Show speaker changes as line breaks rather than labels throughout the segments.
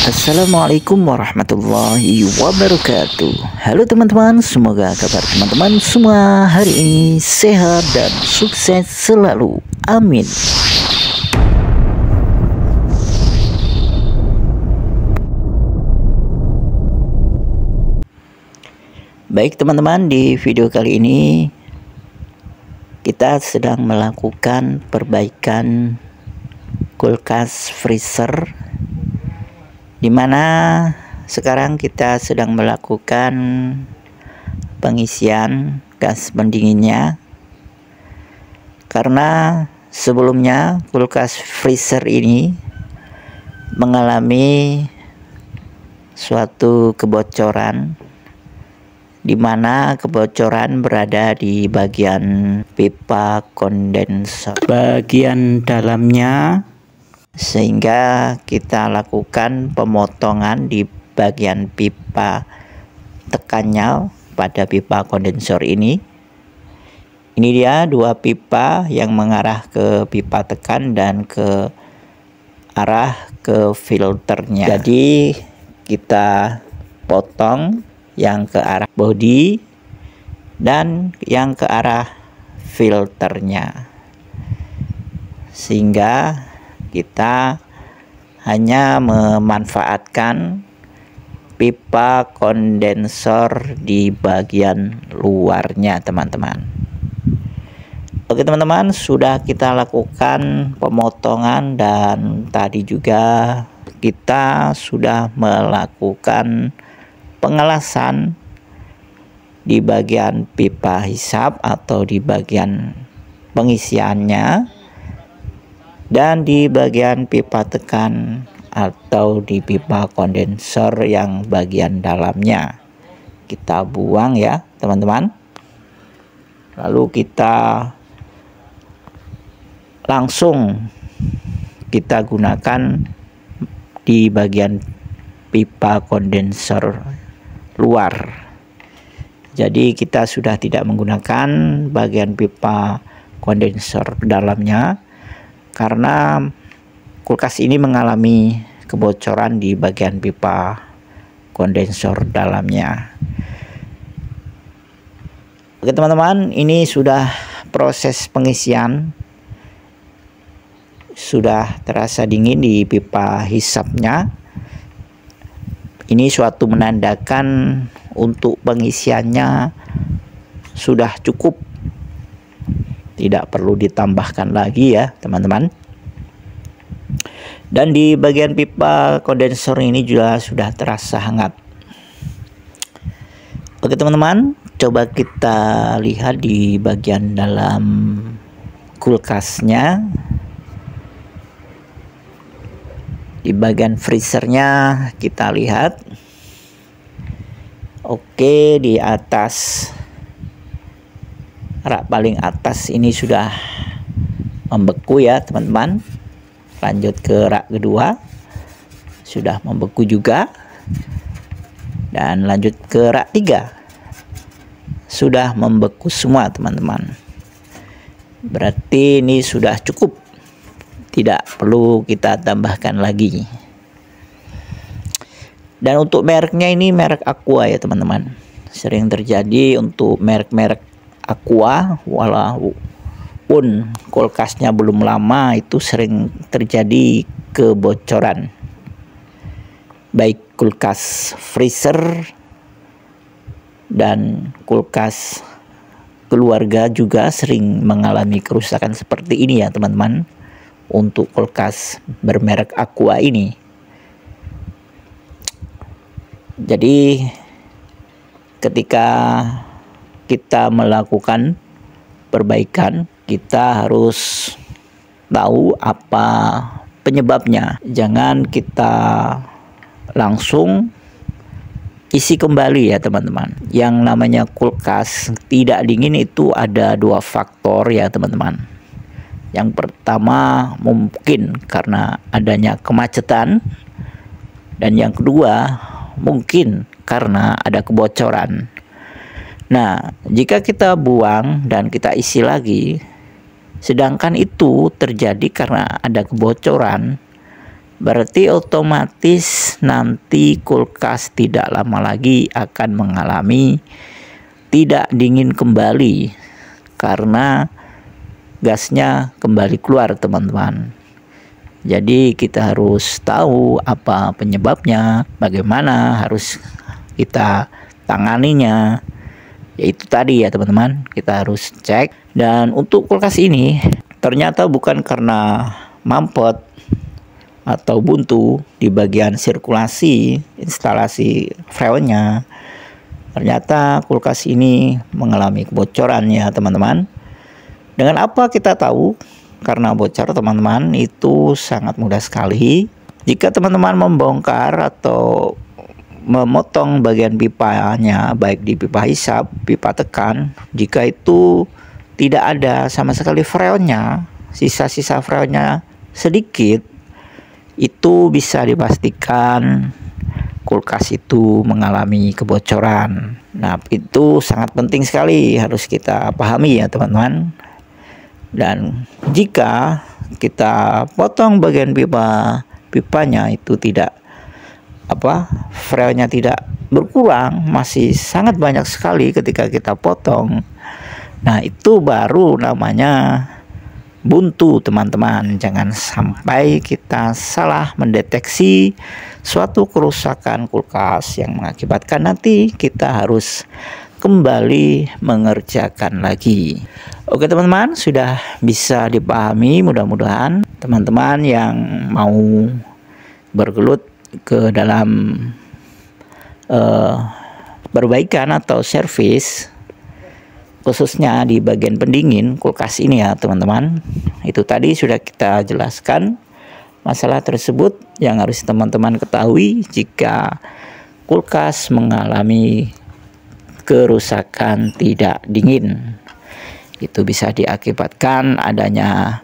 Assalamualaikum warahmatullahi wabarakatuh. Halo teman-teman, semoga kabar teman-teman semua hari ini sehat dan sukses selalu. Amin. Baik teman-teman, di video kali ini kita sedang melakukan perbaikan kulkas freezer, di mana sekarang kita sedang melakukan pengisian gas pendinginnya, karena sebelumnya kulkas freezer ini mengalami suatu kebocoran, di mana kebocoran berada di bagian pipa kondensor bagian dalamnya, sehingga kita lakukan pemotongan di bagian pipa tekannya pada pipa kondensor ini. Ini dia dua pipa yang mengarah ke pipa tekan dan ke arah ke filternya. Jadi kita potong yang ke arah bodi dan yang ke arah filternya, sehingga kita hanya memanfaatkan pipa kondensor di bagian luarnya, teman-teman. Oke teman-teman, sudah kita lakukan pemotongan dan tadi juga kita sudah melakukan pengelasan di bagian pipa hisap atau di bagian pengisiannya, dan di bagian pipa tekan atau di pipa kondensor yang bagian dalamnya kita buang ya teman-teman. Lalu kita langsung kita gunakan di bagian pipa kondensor luar. Jadi kita sudah tidak menggunakan bagian pipa kondensor dalamnya, karena kulkas ini mengalami kebocoran di bagian pipa kondensor dalamnya. Oke teman-teman, ini sudah proses pengisian, sudah terasa dingin di pipa hisapnya. Ini suatu menandakan untuk pengisiannya sudah cukup, tidak perlu ditambahkan lagi ya teman-teman. Dan di bagian pipa kondensor ini juga sudah terasa hangat. Oke teman-teman, coba kita lihat di bagian dalam kulkasnya. Di bagian freezernya kita lihat, oke, di atas rak paling atas ini sudah membeku ya teman-teman. Lanjut ke rak kedua, sudah membeku juga, dan lanjut ke rak 3, sudah membeku semua teman-teman. Berarti ini sudah cukup, tidak perlu kita tambahkan lagi. Dan untuk mereknya ini merek Aqua ya teman-teman. Sering terjadi untuk merek-merek Aqua, walaupun kulkasnya belum lama, itu sering terjadi kebocoran. Baik kulkas freezer dan kulkas keluarga juga sering mengalami kerusakan seperti ini ya teman-teman, untuk kulkas bermerek Aqua ini. Jadi ketika kita melakukan perbaikan, kita harus tahu apa penyebabnya. Jangan kita langsung isi kembali ya teman-teman. Yang namanya kulkas tidak dingin itu ada dua faktor ya teman-teman. Yang pertama mungkin karena adanya kemacetan, dan yang kedua mungkin karena ada kebocoran. Nah, jika kita buang dan kita isi lagi, sedangkan itu terjadi karena ada kebocoran, Berarti otomatis nanti kulkas tidak lama lagi akan mengalami tidak dingin kembali karena gasnya kembali keluar, teman-teman. Jadi kita harus tahu apa penyebabnya, bagaimana harus kita tanganinya. Yaitu tadi ya teman-teman, kita harus cek. Dan untuk kulkas ini ternyata bukan karena mampet atau buntu di bagian sirkulasi instalasi freonnya. Ternyata kulkas ini mengalami kebocoran ya teman-teman. Dengan apa kita tahu karena bocor, teman-teman? Itu sangat mudah sekali. Jika teman-teman membongkar atau memotong bagian pipanya, baik di pipa hisap, pipa tekan, jika itu tidak ada sama sekali freonnya, sisa-sisa freonnya sedikit, itu bisa dipastikan kulkas itu mengalami kebocoran. Nah, itu sangat penting sekali, harus kita pahami ya teman-teman. Dan jika kita potong bagian pipanya itu tidak freonnya tidak berkurang, masih sangat banyak sekali ketika kita potong. Nah, itu baru namanya buntu, teman-teman. Jangan sampai kita salah mendeteksi suatu kerusakan kulkas yang mengakibatkan nanti kita harus kembali mengerjakan lagi. Oke teman-teman, sudah bisa dipahami mudah-mudahan teman-teman yang mau bergelut ke dalam perbaikan atau servis khususnya di bagian pendingin kulkas ini ya teman-teman. Itu tadi sudah kita jelaskan masalah tersebut yang harus teman-teman ketahui jika kulkas mengalami kerusakan tidak dingin. Itu bisa diakibatkan adanya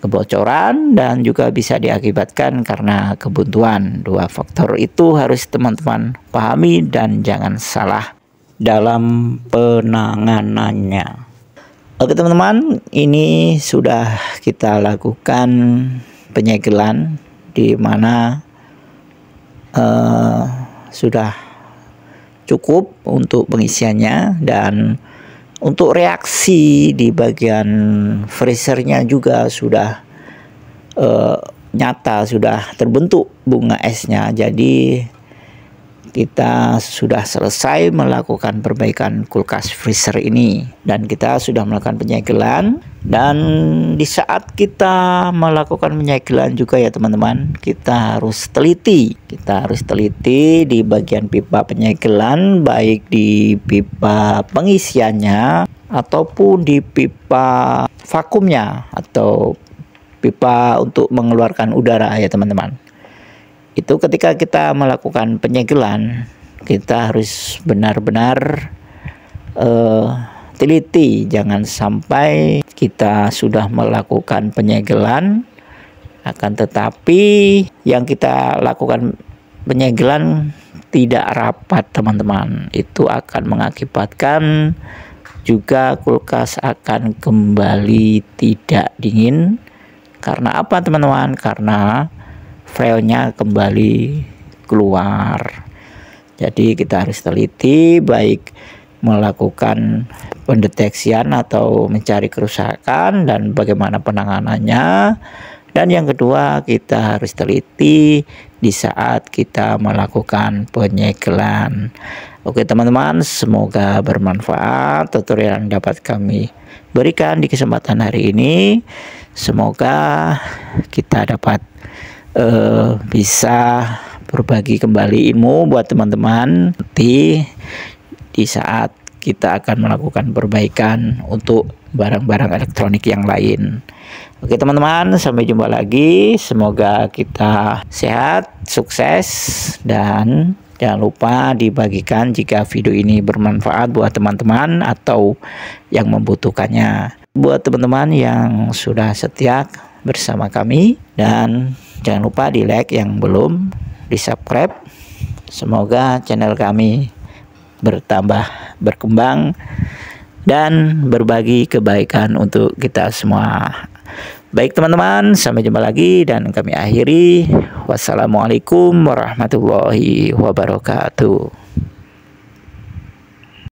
kebocoran dan juga bisa diakibatkan karena kebuntuan. Dua faktor itu harus teman-teman pahami dan jangan salah dalam penanganannya. Oke teman-teman, ini sudah kita lakukan penyegelan di mana sudah cukup untuk pengisiannya, dan untuk reaksi di bagian freezernya juga sudah nyata, sudah terbentuk bunga esnya. Jadi kita sudah selesai melakukan perbaikan kulkas freezer ini dan kita sudah melakukan penyegelan. Dan di saat kita melakukan penyegelan juga ya teman-teman, kita harus teliti. Kita harus teliti di bagian pipa penyegelan, baik di pipa pengisiannya ataupun di pipa vakumnya atau pipa untuk mengeluarkan udara ya teman-teman. Itu ketika kita melakukan penyegelan, kita harus benar-benar teliti. Jangan sampai kita sudah melakukan penyegelan, akan tetapi yang kita lakukan penyegelan tidak rapat teman-teman. Itu akan mengakibatkan juga kulkas akan kembali tidak dingin. Karena apa teman-teman? Karena freonnya kembali keluar. Jadi kita harus teliti, baik melakukan pendeteksian atau mencari kerusakan dan bagaimana penanganannya. Dan yang kedua, kita harus teliti di saat kita melakukan penyegelan. Oke teman-teman, semoga bermanfaat tutorial yang dapat kami berikan di kesempatan hari ini. Semoga kita dapat bisa berbagi kembali ilmu buat teman-teman nanti di saat kita akan melakukan perbaikan untuk barang-barang elektronik yang lain. Oke teman-teman, sampai jumpa lagi. Semoga kita sehat, sukses, dan jangan lupa dibagikan jika video ini bermanfaat buat teman-teman atau yang membutuhkannya. Buat teman-teman yang sudah setia bersama kami, dan jangan lupa di like yang belum, di subscribe. Semoga channel kami bertambah, berkembang, dan berbagi kebaikan untuk kita semua. Baik teman-teman, sampai jumpa lagi dan kami akhiri. Wassalamualaikum warahmatullahi wabarakatuh.